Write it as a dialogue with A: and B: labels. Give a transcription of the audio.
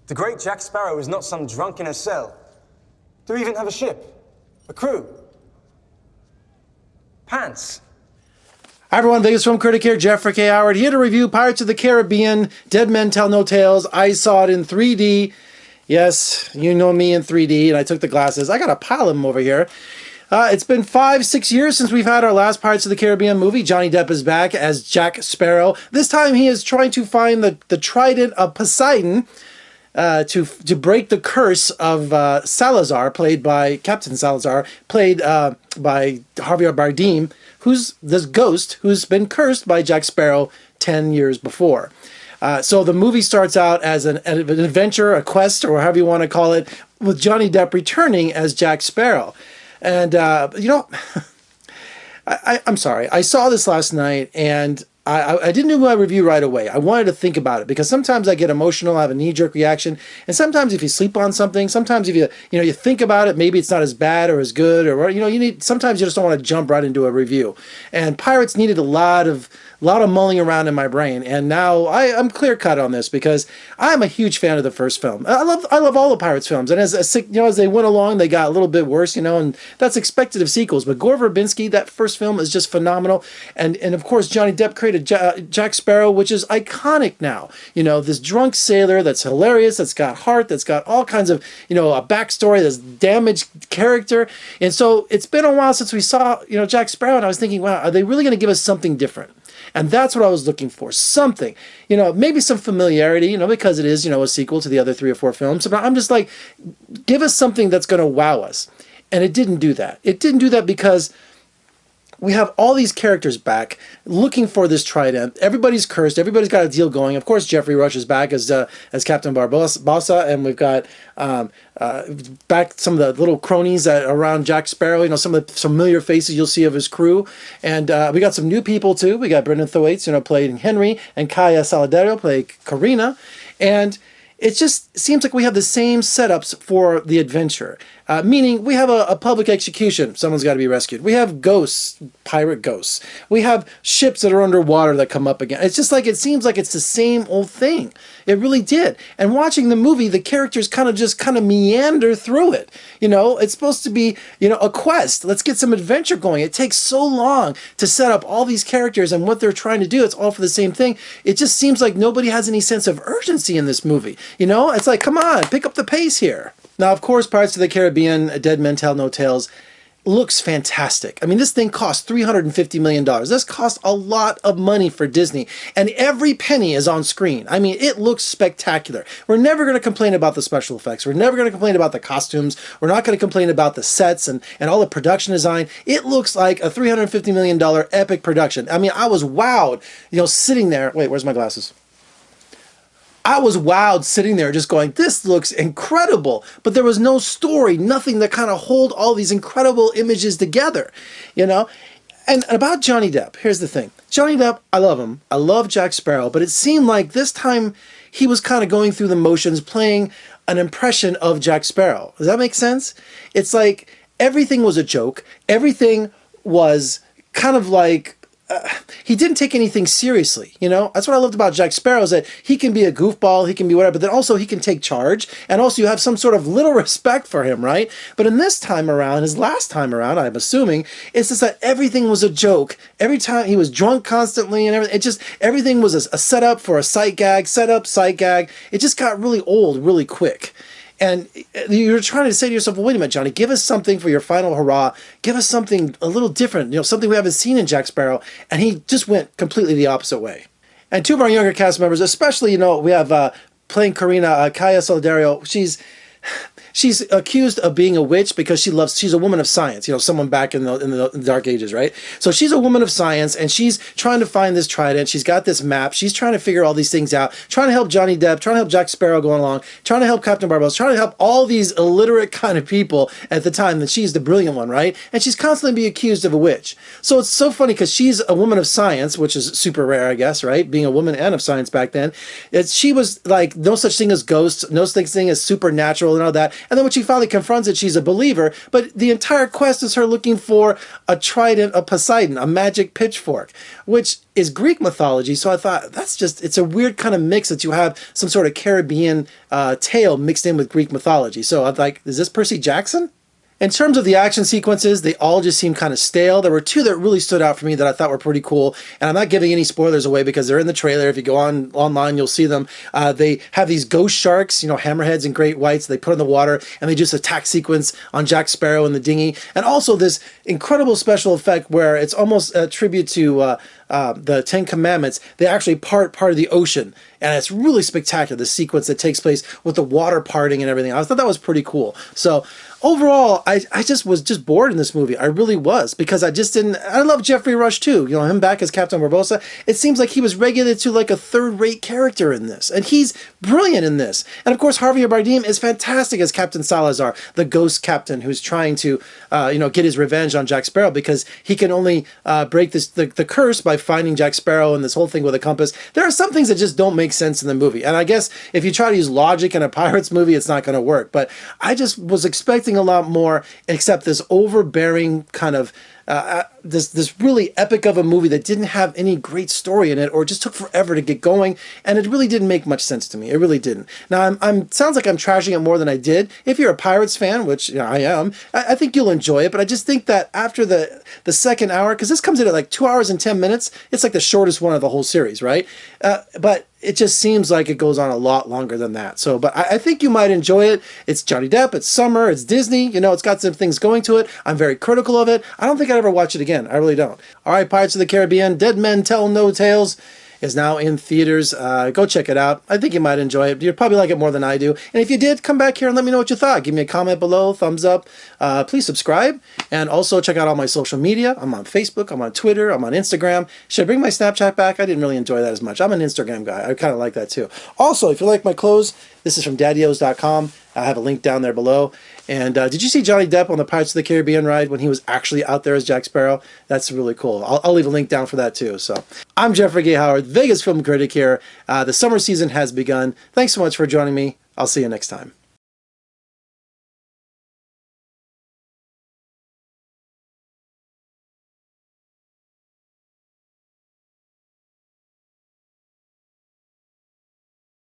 A: The great Jack Sparrow is not some drunk in a cell. Do we even have a ship? A crew? Pants?
B: Hi everyone, Vegas Film Critic here, Geoffrey K. Howard, here to review Pirates of the Caribbean, Dead Men Tell No Tales. I saw it in 3D. Yes, you know me in 3D, and I took the glasses. I got a pile of them over here. It's been 5-6 years since we've had our last Pirates of the Caribbean movie. Johnny Depp is back as Jack Sparrow. This time he is trying to find the trident of Poseidon to break the curse of Salazar, played by Captain Salazar, played by Javier Bardem, who's this ghost who's been cursed by Jack Sparrow 10 years before. So the movie starts out as an adventure, a quest, or however you want to call it, with Johnny Depp returning as Jack Sparrow. And, you know, I'm sorry. I saw this last night, and I didn't do my review right away. I wanted to think about it, because sometimes I get emotional, I have a knee-jerk reaction, and sometimes if you sleep on something, sometimes if you think about it, maybe it's not as bad or as good, or sometimes you just don't want to jump right into a review. And Pirates needed a lot of mulling around in my brain, and now I'm clear-cut on this, because I'm a huge fan of the first film. I love all the Pirates films, and as they went along, they got a little bit worse, and that's expected of sequels. But Gore Verbinski, that first film is just phenomenal, and of course Johnny Depp created Jack Sparrow, which is iconic now. This drunk sailor that's hilarious, that's got heart, that's got all kinds of a backstory, that's damaged character, and so it's been a while since we saw Jack Sparrow, and I was thinking, wow, are they really going to give us something different? And that's what I was looking for. Something, maybe some familiarity, because it is, a sequel to the other 3 or 4 films. But I'm just like, give us something that's going to wow us. And it didn't do that. It didn't do that because we have all these characters back looking for this trident. Everybody's cursed. Everybody's got a deal going. Of course, Geoffrey Rush is back as Captain Barbossa, and we've got back some of the little cronies around Jack Sparrow. Some of the familiar faces you'll see of his crew, and we got some new people too. We got Brenton Thwaites, playing Henry, and Kaya Scodelario playing Karina, and it just seems like we have the same setups for the adventure. Meaning we have a public execution. Someone's got to be rescued. We have ghosts, pirate ghosts. We have ships that are underwater that come up again. It's just like, it seems like it's the same old thing. It really did. And watching the movie, the characters kind of meander through it. It's supposed to be, a quest. Let's get some adventure going. It takes so long to set up all these characters and what they're trying to do. It's all for the same thing. It just seems like nobody has any sense of urgency in this movie. It's like, come on, pick up the pace here. Now, of course, Pirates of the Caribbean, Dead Men Tell No Tales looks fantastic. I mean, this thing cost $350 million. This cost a lot of money for Disney, and every penny is on screen. I mean, it looks spectacular. We're never going to complain about the special effects. We're never going to complain about the costumes. We're not going to complain about the sets and all the production design. It looks like a $350 million epic production. I mean, I was wowed, sitting there. Wait, where's my glasses? I was wowed sitting there just going, this looks incredible. But there was no story, nothing that kind of hold all these incredible images together, And about Johnny Depp, here's the thing. Johnny Depp, I love him. I love Jack Sparrow. But it seemed like this time he was kind of going through the motions, playing an impression of Jack Sparrow. Does that make sense? It's like everything was a joke. Everything was kind of like... he didn't take anything seriously, That's what I loved about Jack Sparrow, is that he can be a goofball, he can be whatever, but then also he can take charge, and also you have some sort of little respect for him, right? But in this time around, his last time around, I'm assuming, it's just that everything was a joke. Every time he was drunk constantly and everything, everything was a setup for a sight gag, setup, sight gag. It just got really old really quick. And you're trying to say to yourself, well, wait a minute, Johnny, give us something for your final hurrah. Give us something a little different, something we haven't seen in Jack Sparrow. And he just went completely the opposite way. And 2 of our younger cast members, especially, we have playing Karina, Kaya Scodelario. She's accused of being a witch because she's a woman of science, someone back in the Dark Ages, right? So she's a woman of science, and she's trying to find this trident. She's got this map. She's trying to figure all these things out, trying to help Johnny Depp, trying to help Jack Sparrow going along, trying to help Captain Barbossa, trying to help all these illiterate kind of people at the time, that she's the brilliant one, right? And she's constantly being accused of a witch. So it's so funny because she's a woman of science, which is super rare, I guess, right? Being a woman and of science back then. She was like, no such thing as ghosts, no such thing as supernatural and all that. And then when she finally confronts it, she's a believer. But the entire quest is her looking for a trident of Poseidon, a magic pitchfork, which is Greek mythology. So I thought, it's a weird kind of mix that you have some sort of Caribbean tale mixed in with Greek mythology. So I'm like, is this Percy Jackson? In terms of the action sequences, they all just seem kind of stale. There were two that really stood out for me that I thought were pretty cool. And I'm not giving any spoilers away because they're in the trailer. If you go online, you'll see them. They have these ghost sharks, hammerheads and great whites. They put in the water and they just attack sequence on Jack Sparrow and the dinghy. And also this incredible special effect where it's almost a tribute to the Ten Commandments. They actually part of the ocean. And it's really spectacular, the sequence that takes place with the water parting and everything. I thought that was pretty cool. So overall, I just was bored in this movie. I really was, because I love Geoffrey Rush too. Him back as Captain Barbossa. It seems like he was relegated to like a third-rate character in this. And he's brilliant in this. And of course, Javier Bardem is fantastic as Captain Salazar, the ghost captain who's trying to, get his revenge on Jack Sparrow because he can only break the curse by finding Jack Sparrow and this whole thing with a compass. There are some things that just don't make sense in the movie. And I guess if you try to use logic in a Pirates movie, it's not going to work. But I just was expecting a lot more, except this overbearing kind of this really epic of a movie that didn't have any great story in it, or just took forever to get going, and it really didn't make much sense to me. It really didn't. Now, sounds like I'm trashing it more than I did. If you're a Pirates fan, which I am, I think you'll enjoy it, but I just think that after the second hour, because this comes in at like 2 hours and 10 minutes, it's like the shortest one of the whole series, right? But it just seems like it goes on a lot longer than that. So, but I think you might enjoy it. It's Johnny Depp, it's summer, it's Disney, it's got some things going to it. I'm very critical of it. I don't think I'd ever watch it again. I really don't. All right, Pirates of the Caribbean, Dead Men Tell No Tales is now in theaters. Go check it out. I think you might enjoy it. You'll probably like it more than I do. And if you did, come back here and let me know what you thought. Give me a comment below, thumbs up. Please subscribe. And also check out all my social media. I'm on Facebook, I'm on Twitter, I'm on Instagram. Should I bring my Snapchat back? I didn't really enjoy that as much. I'm an Instagram guy. I kind of like that too. Also, if you like my clothes, this is from daddyos.com. I have a link down there below. And did you see Johnny Depp on the Pirates of the Caribbean ride when he was actually out there as Jack Sparrow? That's really cool. I'll leave a link down for that too. So I'm Geoffrey Gay Howard, Vegas film critic here. The summer season has begun. Thanks so much for joining me. I'll see you next time.